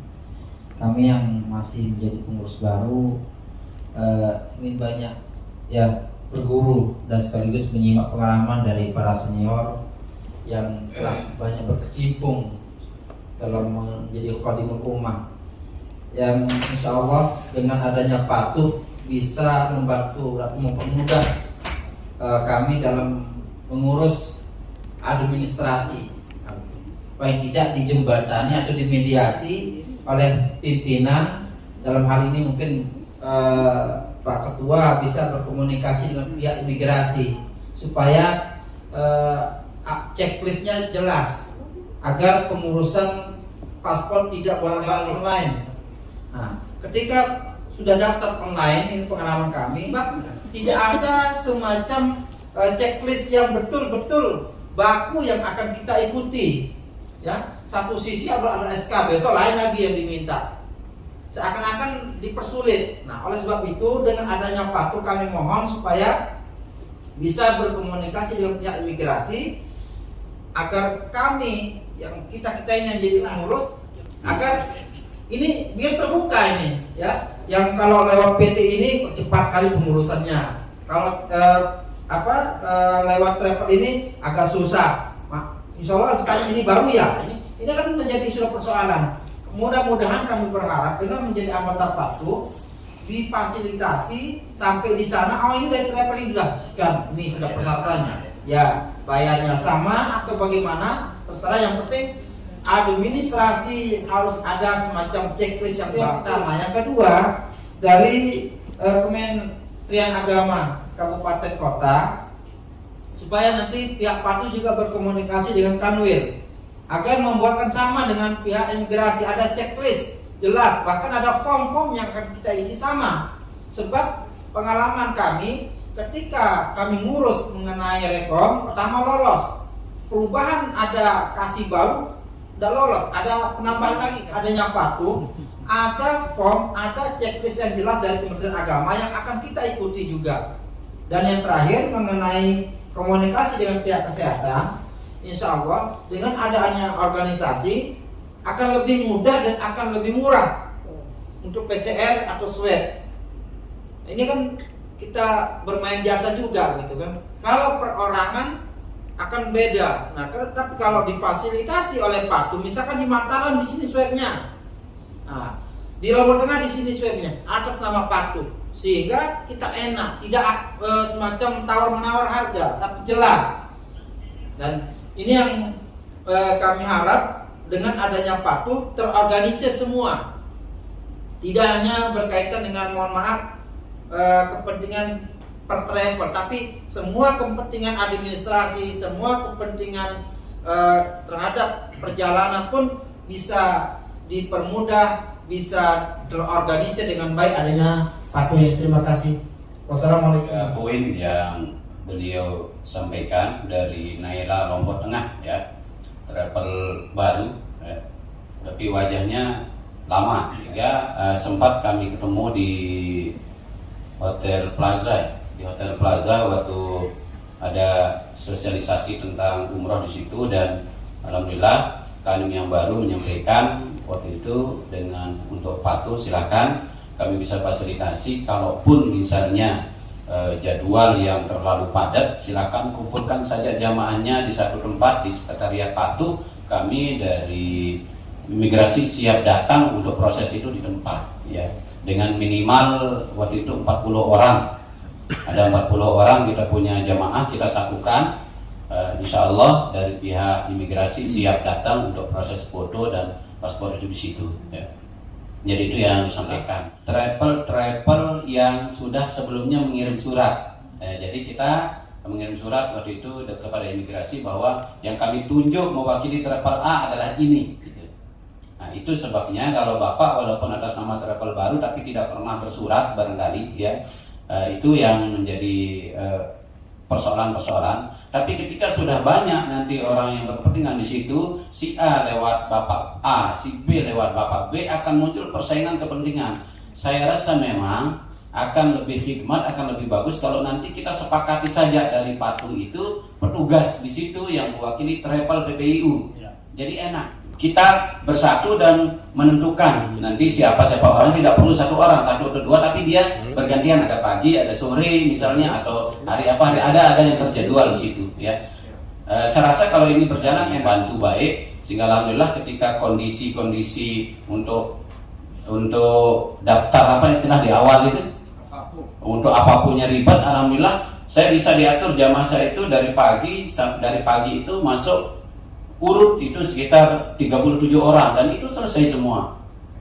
Kami yang masih menjadi pengurus baru ingin banyak, ya, berguru dan sekaligus menyimak pengalaman dari para senior yang telah banyak berkecimpung dalam menjadi khadimul ummah. yang insya Allah dengan adanya Patuh bisa membantu atau mempermudah kami dalam mengurus administrasi, paling tidak dijembatani atau dimediasi oleh pimpinan. Dalam hal ini mungkin Pak Ketua bisa berkomunikasi dengan pihak imigrasi supaya checklistnya jelas agar pengurusan paspor tidak bolak-balik online. Nah, ketika sudah daftar online, ini pengalaman kami, tidak ada semacam checklist yang betul-betul baku yang akan kita ikuti. Ya, satu sisi ada SK, besok lain lagi yang diminta. Seakan-akan dipersulit. Nah, oleh sebab itu dengan adanya Patuh kami mohon supaya bisa berkomunikasi dengan pihak imigrasi agar kami yang kita ini yang jadi pengurus agar ini biar terbuka ini, ya. Yang kalau lewat PT ini cepat sekali pengurusannya. Kalau lewat travel ini agak susah. Insya Allah kita ini baru ya. Ini kan menjadi sudah persoalan. Mudah-mudahan kami berharap dengan menjadi anggota Patuh difasilitasi sampai di sana. Oh, ini dari travel ini sudah persyaratannya. Ya, bayarnya sama atau bagaimana? Terserah, yang penting administrasi harus ada semacam checklist yang pertama. Yang kedua, dari Kementerian Agama Kabupaten Kota supaya nanti pihak Patuh juga berkomunikasi dengan Kanwil agar membuatkan sama dengan pihak imigrasi, ada checklist jelas, bahkan ada form-form yang akan kita isi sama. Sebab pengalaman kami ketika kami ngurus mengenai rekom, pertama lolos, perubahan ada kasih baru, udah lolos, ada penambahan lagi, adanya Patuh, ada form, ada checklist yang jelas dari Kementerian Agama yang akan kita ikuti juga. Dan yang terakhir mengenai komunikasi dengan pihak kesehatan, insya Allah dengan adanya organisasi akan lebih mudah dan akan lebih murah untuk PCR atau swab. Ini kan kita bermain jasa juga gitu kan. Kalau perorangan akan beda. Nah, tapi kalau difasilitasi oleh Patuh, misalkan di Mataram di sini swabnya, nah, di Lombok Tengah di sini swabnya atas nama Patuh, sehingga kita enak, tidak semacam tawar-menawar harga, tapi jelas. Dan ini yang kami harap dengan adanya Patuh terorganisir semua, tidak hanya berkaitan dengan, mohon maaf, kepentingan per travel, tapi semua kepentingan administrasi, semua kepentingan terhadap perjalanan pun bisa dipermudah, bisa terorganisir dengan baik adanya Patuh. Terima kasih. Wassalamualaikum. Poin yang beliau sampaikan dari Naila Lombok Tengah, ya, travel baru, ya, tapi wajahnya lama. Ya, sempat kami ketemu di Hotel Plaza, ya. Di Hotel Plaza waktu ada sosialisasi tentang umroh di situ, dan alhamdulillah kami yang baru menyampaikan waktu itu dengan untuk Patuh silakan kami bisa fasilitasi, kalaupun misalnya jadwal yang terlalu padat, silakan kumpulkan saja jamaahnya di satu tempat di sekretariat Patuh. Kami dari imigrasi siap datang untuk proses itu di tempat, ya, dengan minimal waktu itu 40 orang. Ada 40 orang kita punya jamaah, kita satukan. Insya Allah dari pihak imigrasi siap datang untuk proses foto dan paspor itu di situ, ya. Jadi itu yang disampaikan. Travel yang sudah sebelumnya mengirim surat. Jadi kita mengirim surat waktu itu kepada imigrasi bahwa yang kami tunjuk mewakili travel A adalah ini. Gitu. Nah, itu sebabnya kalau Bapak walaupun atas nama travel baru tapi tidak pernah bersurat barangkali, ya, itu yang menjadi persoalan-persoalan. Tapi ketika sudah banyak nanti orang yang berkepentingan di situ, si A lewat Bapak A, si B lewat Bapak B, akan muncul persaingan kepentingan. Saya rasa memang akan lebih khidmat, akan lebih bagus kalau nanti kita sepakati saja dari Patuh itu petugas di situ yang mewakili travel PPIU. Jadi enak. Kita bersatu dan menentukan nanti siapa orang, tidak perlu satu orang, satu atau dua, tapi dia bergantian, ada pagi, ada sore misalnya, atau hari apa, ada yang terjadwal di situ, ya. Saya rasa kalau ini berjalan membantu baik, sehingga alhamdulillah ketika kondisi-kondisi untuk untuk daftar apa istilah di awal itu, untuk apapunnya ribet, alhamdulillah saya bisa diatur jamaah saya itu dari pagi itu masuk urut itu sekitar 37 orang dan itu selesai semua.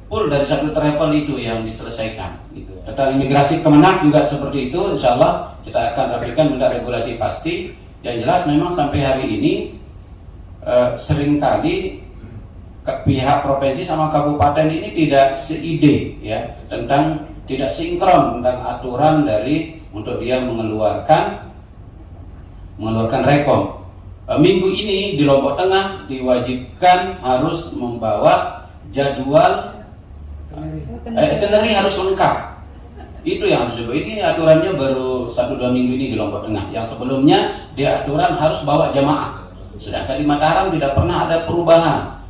Full dari satu travel itu yang diselesaikan gitu. Data imigrasi Kemenak juga seperti itu, insya Allah kita akan rapikan benda regulasi pasti. Yang jelas memang sampai hari ini seringkali pihak provinsi sama kabupaten ini tidak seide ya tentang tidak sinkron tentang aturan dari untuk dia mengeluarkan rekom. Minggu ini di Lombok Tengah diwajibkan harus membawa jadwal itinerary harus lengkap. Itu yang harus dibawa. Ini aturannya baru 1-2 minggu ini di Lombok Tengah. Yang sebelumnya dia aturan harus bawa jamaah. Sedangkan di Mataram tidak pernah ada perubahan.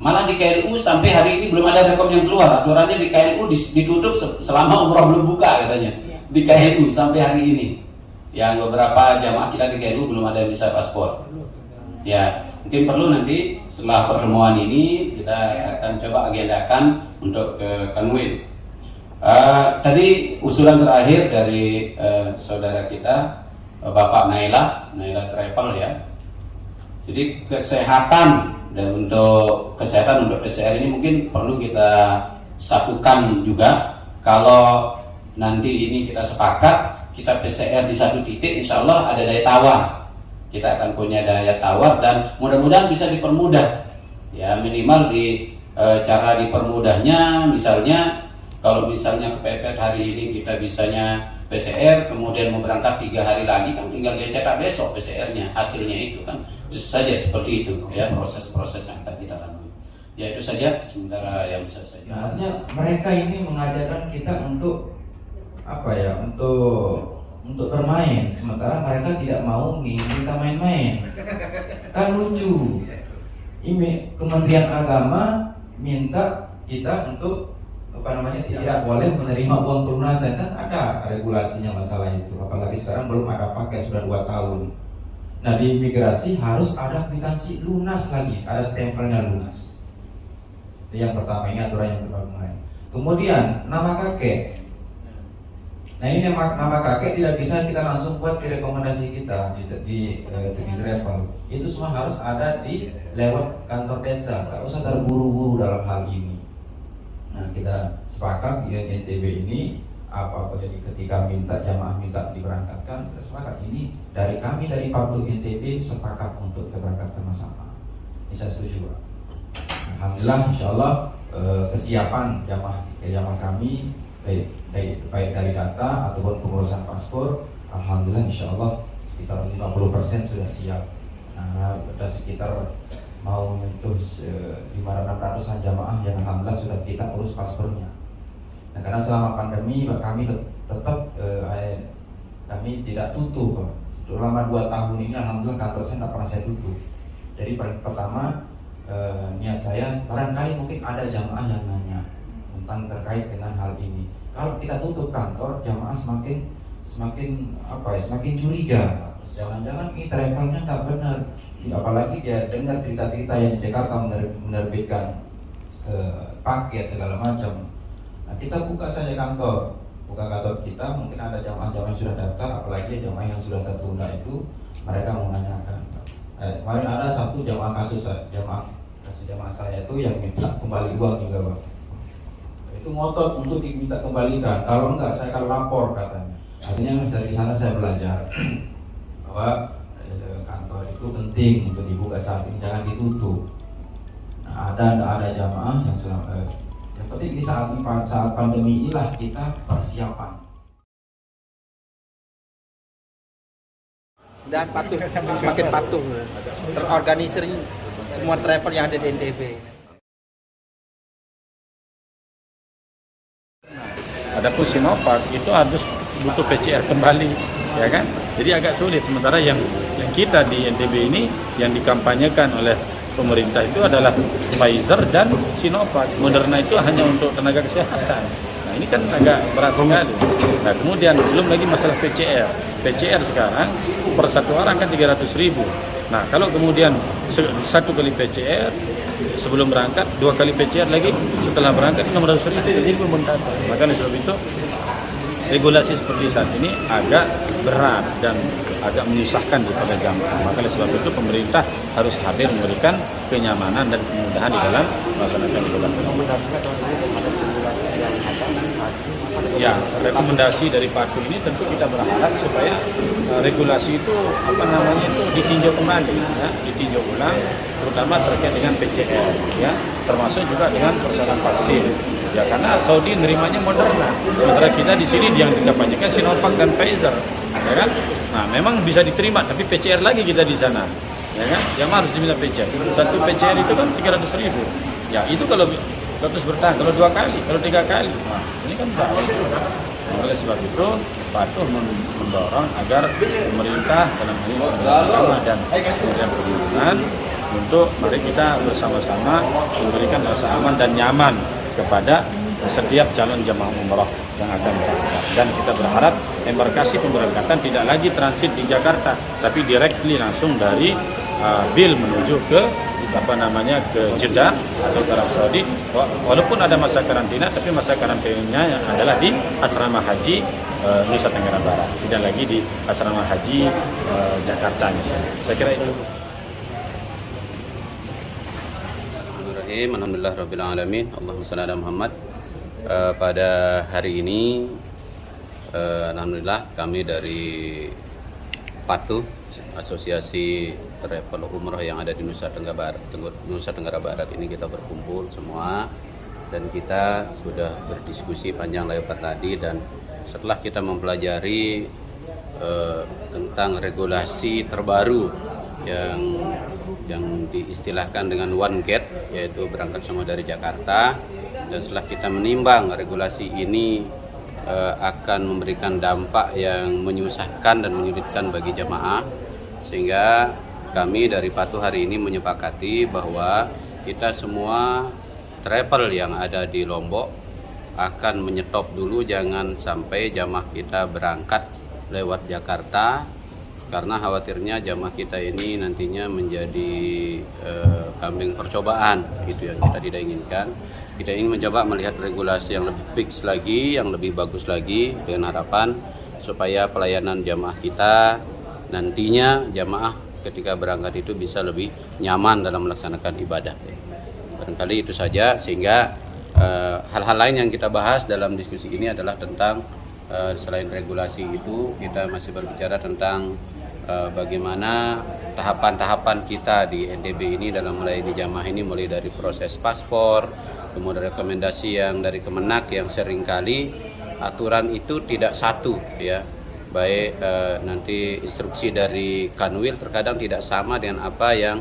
Malah di KLU sampai hari ini belum ada rekom yang keluar. Aturannya di KLU ditutup selama umroh belum buka katanya. Di KLU sampai hari ini. Yang beberapa jamaah kita di KLU belum ada yang bisa paspor. Ya, mungkin perlu nanti setelah pertemuan ini kita akan coba agendakan untuk ke Kanwil. Tadi usulan terakhir dari saudara kita Bapak Naila Travel ya. Jadi kesehatan dan untuk PCR ini mungkin perlu kita satukan juga. Kalau nanti ini kita sepakat kita PCR di satu titik, insya Allah ada daya tawar. Kita akan punya daya tawar dan mudah-mudahan bisa dipermudah. Ya minimal di cara dipermudahnya, misalnya kalau misalnya kepepet hari ini kita bisanya PCR, kemudian mau berangkat 3 hari lagi kan tinggal dia cetak besok PCR-nya, hasilnya itu kan bisa saja seperti itu ya proses-proses yang akan kita lalui. Ya itu saja sementara yang bisa saya. Artinya mereka ini mengajarkan kita untuk apa ya? Untuk bermain, sementara mereka tidak mau kita main-main. Kan lucu. Ini Kementerian Agama minta kita untuk tidak boleh menerima uang pelunasan, kan ada regulasinya masalah itu. Apalagi sekarang belum ada pakai sudah 2 tahun. Nah di imigrasi harus ada kwitansi lunas lagi, ada stempelnya lunas. Yang pertama ini aturan yang kemarin. Kemudian nama kakek. Nah ini nama kakek tidak bisa kita langsung buat di rekomendasi kita di travel. Itu semua harus ada di lewat kantor desa. Tidak usah terburu-buru dalam hal ini. Nah kita sepakat di NTB ini apa jadi ketika jamaah minta diberangkatkan, kita sepakat ini dari kami dari Papua NTB sepakat untuk keberangkatan sama-sama. Bisa setuju Pak? Alhamdulillah insyaallah kesiapan jamaah kami baik dari data ataupun pengurusan paspor, alhamdulillah insyaallah sekitar 50% sudah siap. Nah ada sekitar mau menyentuh 500-600an jamaah yang alhamdulillah sudah kita urus paspornya. Nah karena selama pandemi kami tetap kami tidak tutup. Selama 2 tahun ini alhamdulillah kantor saya tidak pernah saya tutup. Jadi pertama niat saya barangkali mungkin ada jamaah yang nanya tentang terkait dengan hal ini. Kalau kita tutup kantor, jamaah semakin curiga. Jangan-jangan ini travelnya nggak benar. Apalagi dia dengar cerita-cerita yang di Jakarta menerbitkan paket segala macam. Nah kita buka saja kantor kita, mungkin ada jamaah-jamaah yang sudah daftar, apalagi jamaah yang sudah tertunda itu mereka mau menanyakan. Kemarin ada satu kasus jamaah saya itu yang minta kembali uang juga Pak. Itu ngotot untuk diminta kembalikan. Kalau enggak saya akan lapor katanya. Artinya dari sana saya belajar bahwa kantor itu penting untuk dibuka saat ini, jangan ditutup. Nah, ada jamaah yang yang penting di saat pandemi inilah kita persiapan. Dan semakin patuh, terorganisir semua travel yang ada di NTB. Adapun Sinovac itu harus butuh PCR kembali, ya kan? Jadi agak sulit. Sementara yang kita di NTB ini yang dikampanyekan oleh pemerintah itu adalah Pfizer dan Sinovac. Moderna itu hanya untuk tenaga kesehatan. Nah ini kan agak berat sekali. Nah kemudian belum lagi masalah PCR. PCR sekarang per 1 orang kan 300.000. Nah, kalau kemudian 1 kali PCR sebelum berangkat, 2 kali PCR lagi setelah berangkat 600.000, jadi pembengkakan. Maka oleh sebab itu regulasi seperti saat ini agak berat dan agak menyusahkan kepada jamaah. Maka oleh sebab itu pemerintah harus hadir memberikan kenyamanan dan kemudahan di dalam melaksanakan ibadah. Ya, rekomendasi dari Patu ini tentu kita berharap supaya regulasi itu ditinjau kembali, ya, ditinjau ulang, terutama terkait dengan PCR, ya, termasuk juga dengan persyaratan vaksin. Ya, karena Saudi nerimanya Moderna, sementara kita di sini yang dikampanyekan Sinovac dan Pfizer, ya kan? Nah, memang bisa diterima, tapi PCR lagi kita di sana, ya kan? Jamaah harus diminta PCR. Satu PCR itu kan 300.000. Ya, itu kalau terus bertahan, kalau 2 kali, kalau 3 kali, nah, ini kan berat. Nah, oleh sebab itu Patuh mendorong agar pemerintah dalam hal ini bersama dan Kementerian Perhubungan untuk mari kita bersama-sama memberikan rasa aman dan nyaman kepada setiap calon jamaah umroh yang akan berangkat. Dan kita berharap embarkasi pemberangkatan tidak lagi transit di Jakarta, tapi directly langsung dari Bil menuju ke ke Jeddah atau ke Arab Saudi. Walaupun ada masa karantina, tapi masa karantinanya adalah di asrama haji Nusa Tenggara Barat, tidak lagi di asrama haji Jakarta misalnya. Saya kira itu. Alhamdulillah Rabbil Alamin. Allahumma shalli ala Muhammad. Pada hari ini alhamdulillah kami dari Patuh, Asosiasi Travel Umroh yang ada di Nusa Tenggara Barat ini kita berkumpul semua dan kita sudah berdiskusi panjang lebar tadi, dan setelah kita mempelajari tentang regulasi terbaru yang diistilahkan dengan one gate, yaitu berangkat semua dari Jakarta, dan setelah kita menimbang regulasi ini akan memberikan dampak yang menyusahkan dan menyulitkan bagi jamaah, sehingga kami dari Patuh hari ini menyepakati bahwa kita semua travel yang ada di Lombok akan menyetop dulu, jangan sampai jamaah kita berangkat lewat Jakarta, karena khawatirnya jamaah kita ini nantinya menjadi kambing percobaan, gitu yang kita tidak inginkan. Kita ingin mencoba melihat regulasi yang lebih fix lagi, yang lebih bagus lagi, dengan harapan supaya pelayanan jamaah kita nantinya jamaah ketika berangkat itu bisa lebih nyaman dalam melaksanakan ibadah. Barangkali itu saja, sehingga hal-hal lain yang kita bahas dalam diskusi ini adalah tentang selain regulasi itu, kita masih berbicara tentang bagaimana tahapan-tahapan kita di NTB ini dalam mulai di jamaah ini, mulai dari proses paspor, kemudian rekomendasi yang dari Kemenak yang seringkali aturan itu tidak satu, ya, baik nanti instruksi dari Kanwil terkadang tidak sama dengan apa yang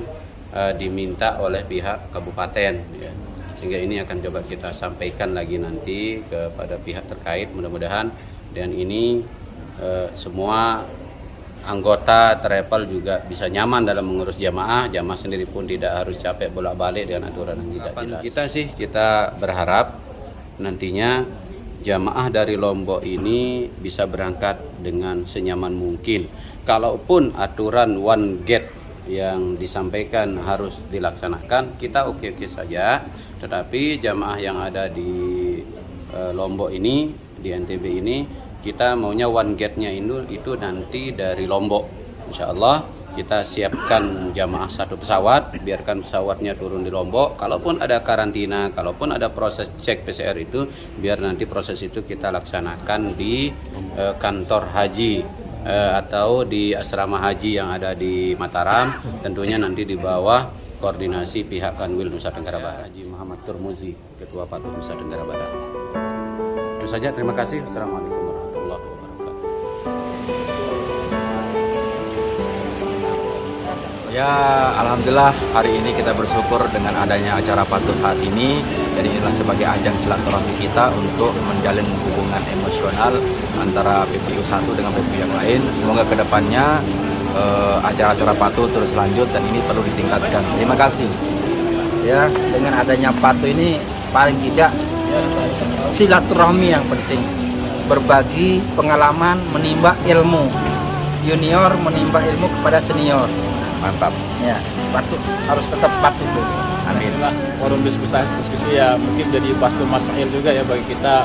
diminta oleh pihak kabupaten, ya. Sehingga ini akan coba kita sampaikan lagi nanti kepada pihak terkait. Mudah-mudahan dan ini semua anggota travel juga bisa nyaman dalam mengurus jamaah sendiri pun tidak harus capek bolak-balik dengan aturan yang tidak jelas. Kita berharap nantinya jamaah dari Lombok ini bisa berangkat dengan senyaman mungkin. Kalaupun aturan one gate yang disampaikan harus dilaksanakan, kita oke-oke saja. Tetapi jamaah yang ada di Lombok ini, di NTB ini, kita maunya one gate-nya itu nanti dari Lombok. Insya Allah kita siapkan jamaah satu pesawat, biarkan pesawatnya turun di Lombok. Kalaupun ada karantina, kalaupun ada proses cek PCR itu, biar nanti proses itu kita laksanakan di kantor haji atau di asrama haji yang ada di Mataram, tentunya nanti di bawah koordinasi pihak Kanwil Nusa Tenggara Barat. Haji Muhammad Turmuzi, Ketua Patuh Nusa Tenggara Barat. Itu saja, terima kasih. Assalamualaikum warahmatullahi wabarakatuh. Ya, alhamdulillah hari ini kita bersyukur dengan adanya acara Patuh hari ini. Jadi inilah sebagai ajang silaturahmi kita untuk menjalin hubungan emosional antara PPU 1 dengan PPU yang lain. Semoga kedepannya acara-acara Patuh terus lanjut dan ini perlu ditingkatkan. Terima kasih. Ya, dengan adanya Patuh ini paling tidak silaturahmi yang penting. Berbagi pengalaman, menimba ilmu. Junior menimba ilmu kepada senior. Mantap. Ya, patuh, harus tetap patuh dulu. Amin. Inilah forum diskusi ya mungkin jadi bastu masail juga ya bagi kita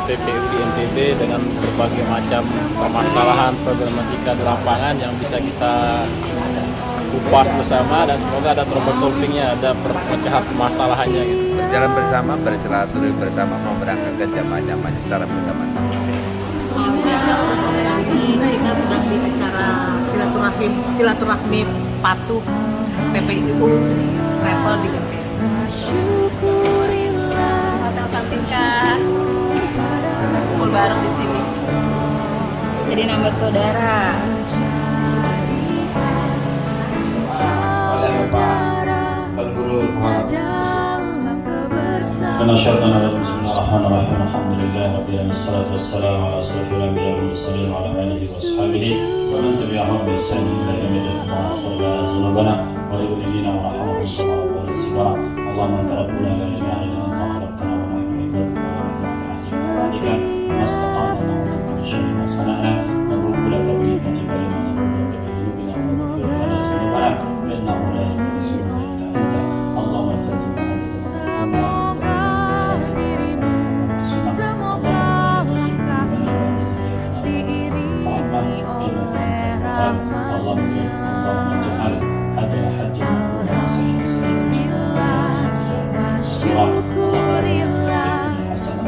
PPU di NTB dengan berbagai macam permasalahan problematika di lapangan yang bisa kita kupas bersama dan semoga ada trouble solvingnya, ada perpecahan permasalahannya gitu. Berjalan bersama, bersilaturahmi bersama, mau berangkat ke jamaah-jamaahnya secara bersama-sama. Kita sudah di acara silaturahmi patuh PPU travel di Hotel Santika, kumpul bareng di sini. Jadi nambah saudara. Oleh Bapak Guru ونشهد أن بسم الله الرحمن الرحيم الحمد لله رب العالمين والصلاة والسلام على أشرف الأنبياء والمرسلين وعلى آله وأصحابه ومن تبعهم بإحسان إلى يوم الدين اللهم اغفر لنا ذنوبنا ولوالدينا ورحمهم كما ربنا صغارا اللهم أنت ربنا لا إله إلا أنت خلقتنا ونحن عبادك ونحن عبادك ما استطعنا نعوذ من شر ما صنعنا نبوء لك بنعمتك لنا نبوء لك بذنوبنا فاغفر لنا ذنوبنا فإنه لا يغفر الذنوب إلا أنت اللهم أنت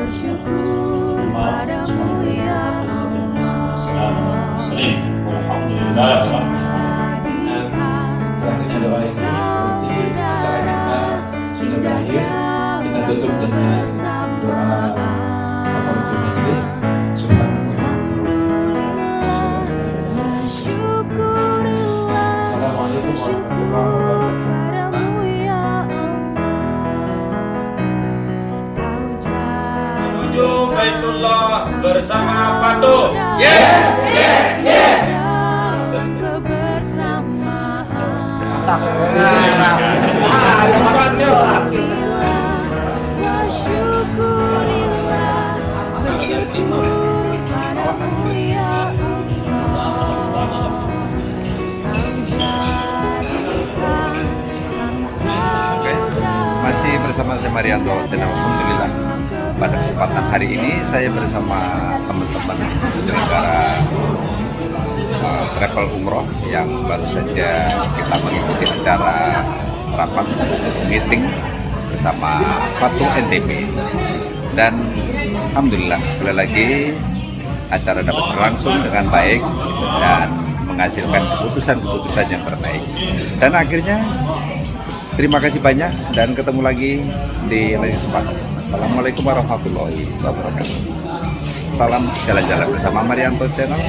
bersyukur padamu ya Terakhirnya doa ini berarti acara kita sudah berakhir. Kita tutup dengan doa kafaratul majelis. Assalamualaikum warahmatullahi wabarakatuh. Menuju Baitullah bersama patuh. Yes, yes, yes. Masih bersama saya Marianto channel. Alhamdulillah pada kesempatan hari ini saya bersama teman-teman penyelenggara travel umroh yang baru saja kita mengikuti acara rapat meeting bersama Patuh NTB, dan alhamdulillah sekali lagi acara dapat berlangsung dengan baik dan menghasilkan keputusan-keputusan yang terbaik. Dan akhirnya terima kasih banyak dan ketemu lagi di lain kesempatan. Assalamualaikum warahmatullahi wabarakatuh. Salam jalan-jalan bersama Marianto Channel.